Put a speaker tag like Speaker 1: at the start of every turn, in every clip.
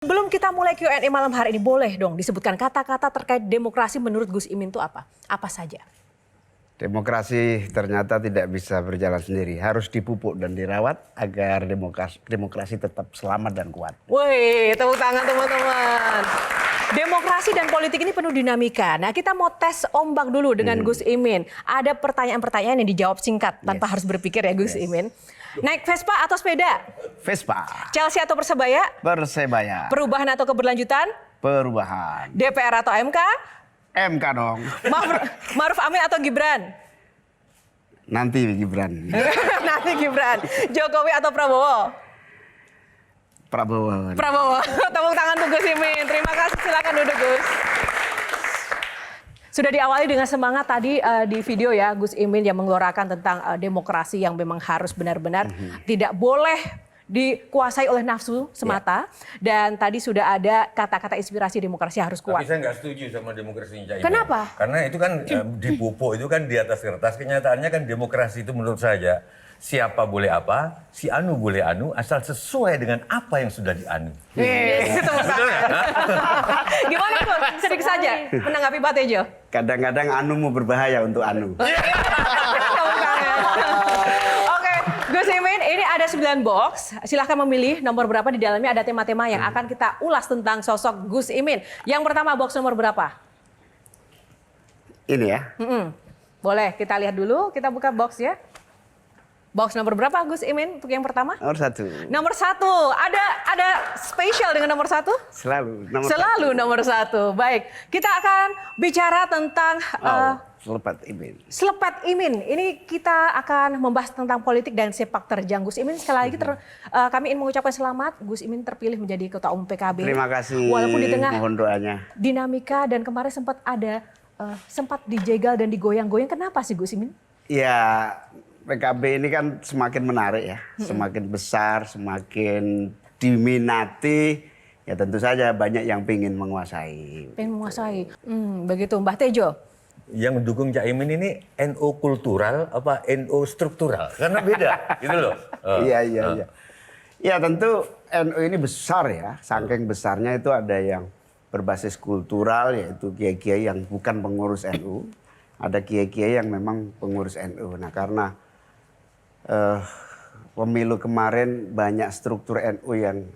Speaker 1: Sebelum kita mulai Q&A malam hari ini, boleh dong disebutkan kata-kata terkait demokrasi menurut Gus Imin itu apa? Apa saja?
Speaker 2: Demokrasi ternyata tidak bisa berjalan sendiri. Harus dipupuk dan dirawat agar demokrasi tetap selamat dan kuat.
Speaker 1: Wih, tepuk tangan teman-teman. Demokrasi dan politik ini penuh dinamika. Nah, kita mau tes ombak dulu dengan Gus Imin. Ada pertanyaan-pertanyaan yang dijawab singkat tanpa harus berpikir ya Gus Imin. Naik Vespa atau sepeda?
Speaker 2: Vespa.
Speaker 1: Chelsea atau Persebaya?
Speaker 2: Persebaya.
Speaker 1: Perubahan atau keberlanjutan?
Speaker 2: Perubahan.
Speaker 1: DPR atau MK?
Speaker 2: MK dong.
Speaker 1: Maruf Amin atau Gibran?
Speaker 2: Nanti Gibran.
Speaker 1: Nanti Gibran. Jokowi atau Prabowo?
Speaker 2: Prabowo.
Speaker 1: Prabowo. Tepuk tangan untuk Gus Imin. Terima kasih. Silakan duduk Gus. Sudah diawali dengan semangat tadi di video ya Gus Imin yang menggelorakan tentang demokrasi yang memang harus benar-benar tidak boleh dikuasai oleh nafsu semata. Dan tadi sudah ada kata-kata inspirasi demokrasi harus kuat.
Speaker 3: Tapi saya nggak setuju sama demokrasi Caimin.
Speaker 1: Kenapa?
Speaker 3: Karena itu kan dipupuk itu kan di atas kertas. Kenyataannya kan demokrasi itu menurut saya siapa boleh apa, si anu boleh anu, asal sesuai dengan apa yang sudah dianu.
Speaker 1: Gimana tuh? Sedikit saja menanggapi Pak Tejo.
Speaker 2: Kadang-kadang anu mau berbahaya untuk anu.
Speaker 1: Oke, Gus Imin, ini ada 9 box. Silahkan memilih nomor berapa, di dalamnya ada tema-tema yang akan kita ulas tentang sosok Gus Imin. Yang pertama, box nomor berapa?
Speaker 2: Ini ya.
Speaker 1: Boleh, kita lihat dulu. Kita buka box ya. Box nomor berapa Gus Imin untuk yang pertama?
Speaker 2: Nomor 1.
Speaker 1: Nomor 1. Ada spesial dengan nomor 1?
Speaker 2: Selalu.
Speaker 1: Selalu nomor 1. Baik, kita akan bicara tentang
Speaker 2: Selepat Imin.
Speaker 1: Selepat Imin. Ini kita akan membahas tentang politik dan sepak terjang Gus Imin. Sekali lagi kami ingin mengucapkan selamat. Gus Imin terpilih menjadi Ketua Umum PKB.
Speaker 2: Terima kasih.
Speaker 1: Walaupun di tengah
Speaker 2: mohon doanya.
Speaker 1: dinamika dan kemarin sempat dijegal dan digoyang-goyang. Kenapa sih Gus Imin?
Speaker 2: Ya, PKB ini kan semakin menarik ya. Semakin besar, semakin diminati. Ya tentu saja banyak yang ingin menguasai.
Speaker 1: Pengen menguasai. Begitu Mbah Tejo.
Speaker 3: Yang mendukung Caimin ini NU kultural apa NU struktural? Karena beda, gitu loh.
Speaker 2: Iya. Ya tentu NU ini besar ya. Saking besarnya itu ada yang berbasis kultural, yaitu kiai-kiai yang bukan pengurus NU. Ada kiai-kiai yang memang pengurus NU. Nah karena pemilu kemarin banyak struktur NU yang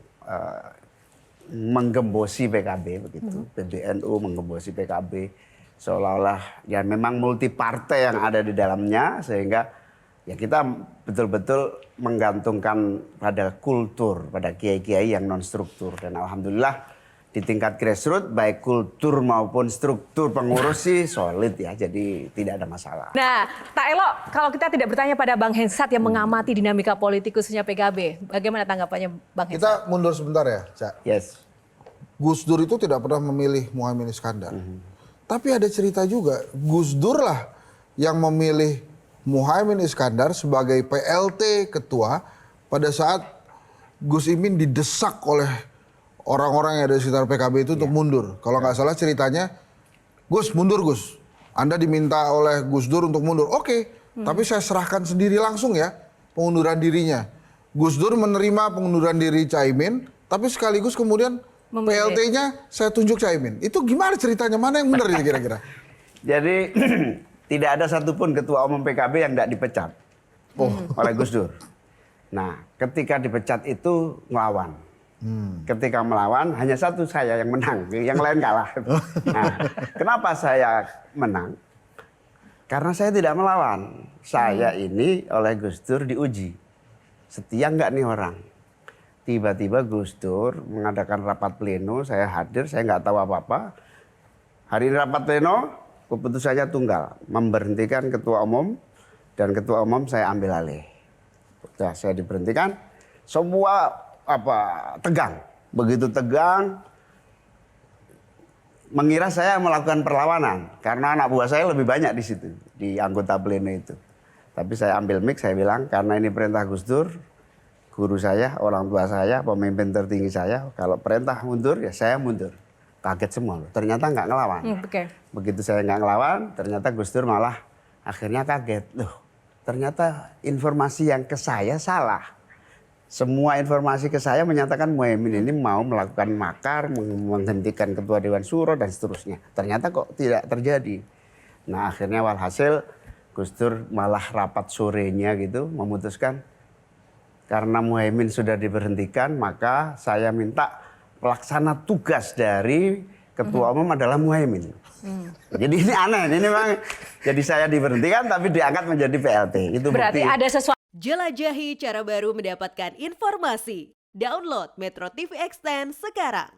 Speaker 2: menggembosi PKB begitu. PBNU menggembosi PKB. Seolah-olah ya memang multi partai yang ada di dalamnya, sehingga ya kita betul-betul menggantungkan pada kultur, pada kiai-kiai yang non struktur. Dan alhamdulillah di tingkat grassroots baik kultur maupun struktur pengurus sih solid ya, jadi tidak ada masalah.
Speaker 1: Nah, tak elok kalau kita tidak bertanya pada Bang Hensat yang mengamati dinamika politik khususnya PKB. Bagaimana tanggapannya Bang Hensat?
Speaker 4: Kita mundur sebentar ya, Cak.
Speaker 2: Yes.
Speaker 4: Gus Dur itu tidak pernah memilih Muhaimin Iskandar. Tapi ada cerita juga, Gus Dur lah yang memilih Muhaimin Iskandar sebagai PLT ketua pada saat Gus Imin didesak oleh orang-orang yang ada di sekitar PKB itu untuk mundur. Kalau nggak salah ceritanya, Gus mundur Gus. Anda diminta oleh Gus Dur untuk mundur. Oke, tapi saya serahkan sendiri langsung ya pengunduran dirinya. Gus Dur menerima pengunduran diri Caimin, tapi sekaligus kemudian PLT-nya saya tunjuk Caimin. Itu gimana ceritanya? Mana yang benar itu kira-kira?
Speaker 2: Jadi tidak ada satupun ketua umum PKB yang tidak dipecat oleh Gus Dur. Nah ketika dipecat itu ngelawan. Ketika melawan hanya satu saya yang menang, yang lain kalah. Nah, kenapa saya menang? Karena saya tidak melawan. Saya ini oleh Gus Dur diuji. Setia nggak nih orang? Tiba-tiba Gus Dur mengadakan rapat pleno, saya hadir, saya nggak tahu apa-apa. Hari ini rapat pleno, keputusannya tunggal, memberhentikan ketua umum dan ketua umum saya ambil alih. Nah, saya diberhentikan, semua tegang, begitu tegang, mengira saya melakukan perlawanan karena anak buah saya lebih banyak di situ, di anggota pleno itu. Tapi saya ambil mic, saya bilang karena ini perintah Gus Dur, guru saya, orang tua saya, pemimpin tertinggi saya, kalau perintah mundur ya saya mundur. Kaget semua loh, ternyata nggak ngelawan. Begitu saya nggak ngelawan, ternyata Gus Dur malah akhirnya kaget. Loh, ternyata informasi yang ke saya salah. semua informasi ke saya menyatakan Muhaimin ini mau melakukan makar, menghentikan ketua Dewan Syuro dan seterusnya. Ternyata kok tidak terjadi. Nah akhirnya walhasil Gus Dur malah rapat sorenya gitu memutuskan karena Muhaimin sudah diberhentikan maka saya minta pelaksana tugas dari ketua umum adalah Muhaimin. Jadi ini aneh, ini memang jadi saya diberhentikan tapi diangkat menjadi PLT. Itu
Speaker 1: Berarti
Speaker 2: bukti.
Speaker 1: ada sesuatu.
Speaker 5: Jelajahi cara baru mendapatkan informasi. Download Metro TV Extend sekarang.